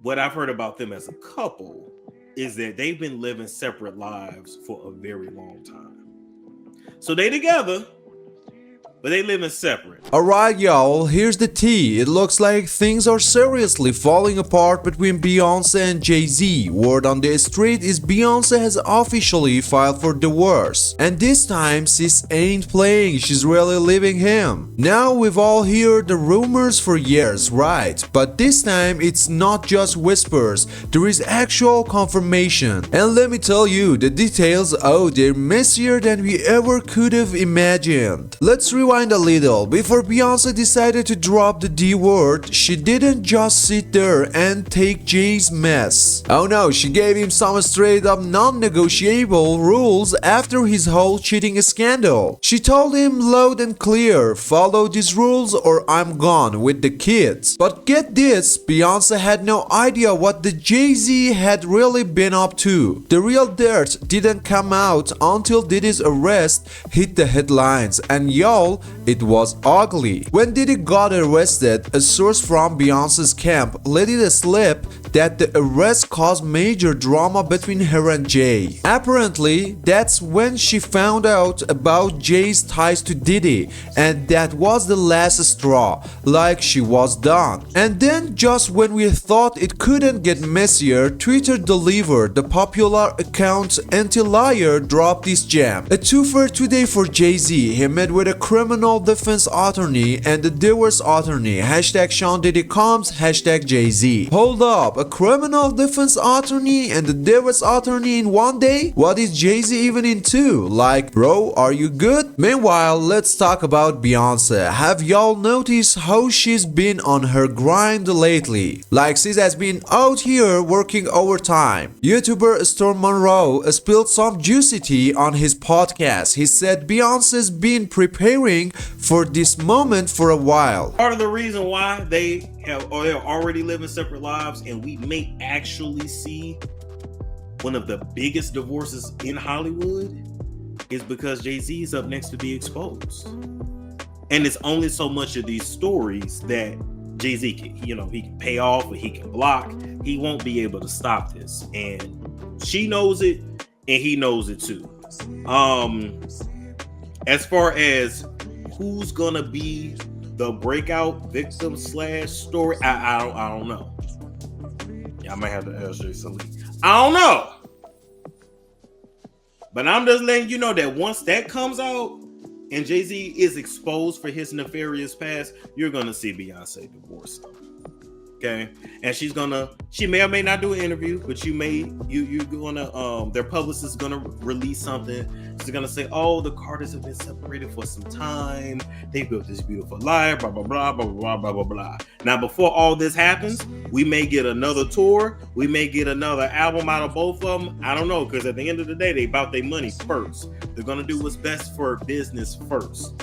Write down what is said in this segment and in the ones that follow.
what I've heard about them as a couple is that they've been living separate lives for a very long time. So they together, but they living separate. Alright y'all, here's the tea. It looks like things are seriously falling apart between Beyoncé and Jay-Z. Word on the street is Beyoncé has officially filed for divorce. And this time sis ain't playing, she's really leaving him. Now we've all heard the rumors for years, right? But this time it's not just whispers, there is actual confirmation. And let me tell you, the details, oh, they're messier than we ever could have imagined. Let's rewind a little. Before Beyoncé decided to drop the D word, she didn't just sit there and take Jay's mess. Oh no, she gave him some straight up non-negotiable rules after his whole cheating scandal. She told him loud and clear, follow these rules or I'm gone with the kids. But get this, Beyoncé had no idea what the Jay-Z had really been up to. The real dirt didn't come out until Diddy's arrest hit the headlines, and y'all, it was ugly. When Diddy got arrested, a source from Beyoncé's camp let it slip that the arrest caused major drama between her and Jay. Apparently, that's when she found out about Jay's ties to Diddy, and that was the last straw, like she was done. And then just when we thought it couldn't get messier, Twitter delivered. The popular account Anti-Liar dropped this gem. A twofer today for Jay-Z. He met with a criminal defense attorney and the divorce attorney. Hashtag Sean Diddy comes, hashtag Jay-Z. Hold up, a criminal defense attorney and a divorce attorney in one day? What is Jay-Z even into? Like, bro, are you good? Meanwhile, let's talk about Beyoncé. Have y'all noticed how she's been on her grind lately? Like, she has been out here working overtime. YouTuber Storm Monroe spilled some juicy tea on his podcast. He said Beyoncé's been preparing for this moment for a while. Part of the reason why they have or they're already living separate lives, and we may actually see one of the biggest divorces in Hollywood, is because Jay-Z is up next to be exposed. And it's only so much of these stories that Jay-Z can, he can pay off or he can block. He won't be able to stop this. And she knows it and he knows it too. As far as who's gonna be the breakout victim / story, I don't know. Yeah, I might have to ask Jay Salih. I don't know. But I'm just letting you know that once that comes out and Jay-Z is exposed for his nefarious past, you're gonna see Beyonce divorce him. Okay, and she may or may not do an interview, but you're gonna their publicist is gonna release something. She's gonna say, oh, the Carters have been separated for some time, they built this beautiful life, blah blah blah blah blah blah blah blah. Now before all this happens, we may get another tour, we may get another album out of both of them. I don't know, because at the end of the day, they about their money first. They're gonna do what's best for business first.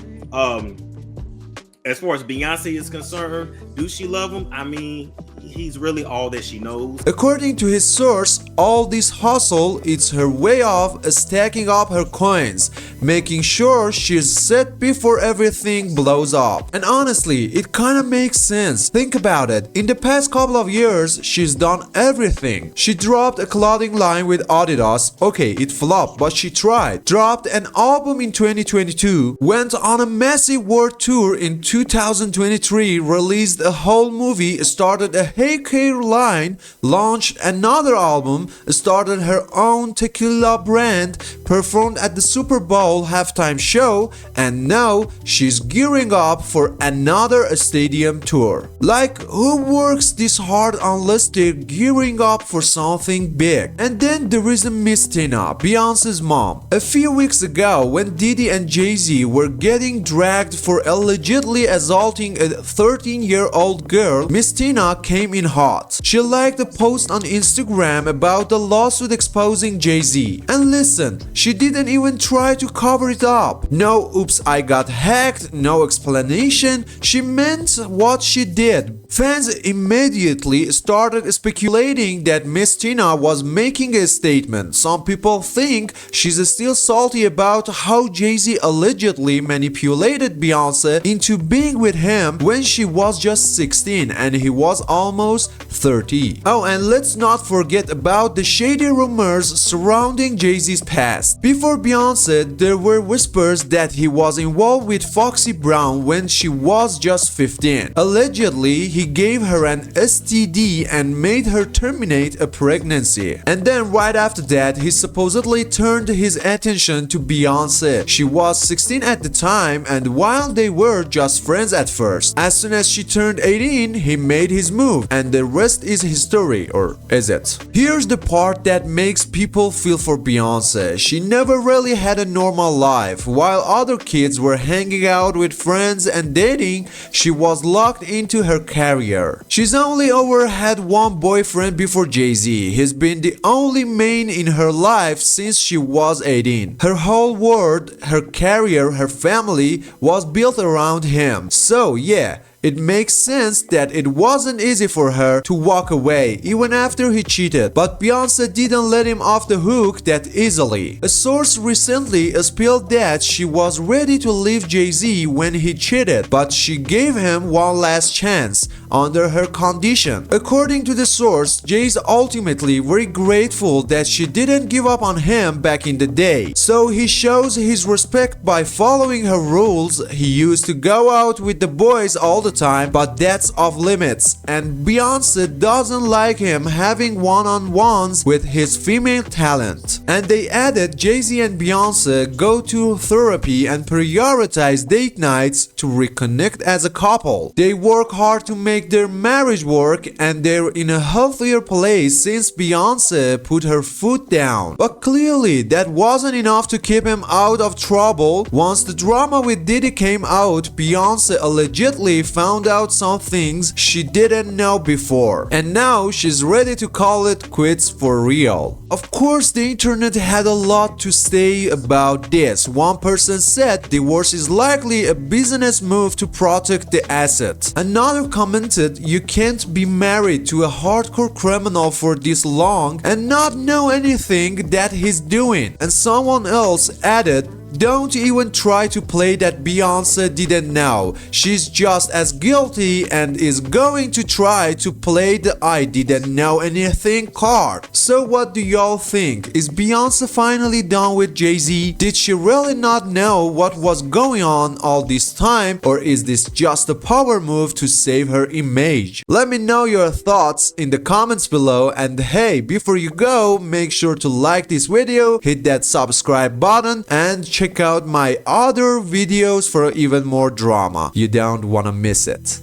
As far as Beyonce is concerned, do she love him? I mean, he's really all that she knows. According to his source, all this hustle is her way of stacking up her coins, making sure she's set before everything blows up. And honestly, it kinda makes sense. Think about it. In the past couple of years, she's done everything. She dropped a clothing line with Adidas. Okay, it flopped, but she tried. Dropped an album in 2022, went on a massive world tour in 2023, released a whole movie, started a hair care line, launched another album, started her own tequila brand, performed at the Super Bowl halftime show, and now she's gearing up for another stadium tour. Like, who works this hard unless they're gearing up for something big? And then there is Miss Tina, Beyonce's mom. A few weeks ago, when Diddy and Jay-Z were getting dragged for allegedly assaulting a 13-year-old girl, Miss Tina came in hot. She liked a post on Instagram about the lawsuit exposing Jay-Z. And listen, she didn't even try to cover it up. No oops I got hacked, no explanation. She meant what she did. Fans immediately started speculating that Miss Tina was making a statement. Some people think she's still salty about how Jay-Z allegedly manipulated Beyonce into being with him when she was just 16 and he was almost almost 30. Oh, and let's not forget about the shady rumors surrounding Jay-Z's past. Before Beyoncé, there were whispers that he was involved with Foxy Brown when she was just 15. Allegedly, he gave her an STD and made her terminate a pregnancy. And then right after that, he supposedly turned his attention to Beyoncé. She was 16 at the time, and while they were just friends at first, as soon as she turned 18, he made his move, and the rest is history, or is it? Here's the part that makes people feel for Beyoncé. She never really had a normal life. While other kids were hanging out with friends and dating, she was locked into her career. She's only ever had one boyfriend before Jay-Z. He's been the only man in her life since she was 18. Her whole world, her career, her family was built around him. So yeah, it makes sense that it wasn't easy for her to walk away even after he cheated, but Beyoncé didn't let him off the hook that easily. A source recently spilled that she was ready to leave Jay-Z when he cheated, but she gave him one last chance under her condition. According to the source, Jay's ultimately very grateful that she didn't give up on him back in the day. So he shows his respect by following her rules. He used to go out with the boys all the time, but that's off limits, and Beyoncé doesn't like him having one-on-ones with his female talent. And they added Jay-Z and Beyoncé go to therapy and prioritize date nights to reconnect as a couple. They work hard to make their marriage work, and they're in a healthier place since Beyoncé put her foot down. But clearly that wasn't enough to keep him out of trouble. Once the drama with Diddy came out, Beyoncé allegedly found out some things she didn't know before, and now she's ready to call it quits for real. Of course, the internet had a lot to say about this. One person said divorce is likely a business move to protect the asset. Another commented, you can't be married to a hardcore criminal for this long and not know anything that he's doing. And someone else added, don't even try to play that Beyoncé didn't know. She's just as guilty and is going to try to play the I didn't know anything card. So what do y'all think? Is Beyoncé finally done with Jay-Z? Did she really not know what was going on all this time? Or is this just a power move to save her image? Let me know your thoughts in the comments below, and hey, before you go, make sure to like this video, hit that subscribe button, and check out my other videos for even more drama. You don't wanna miss it.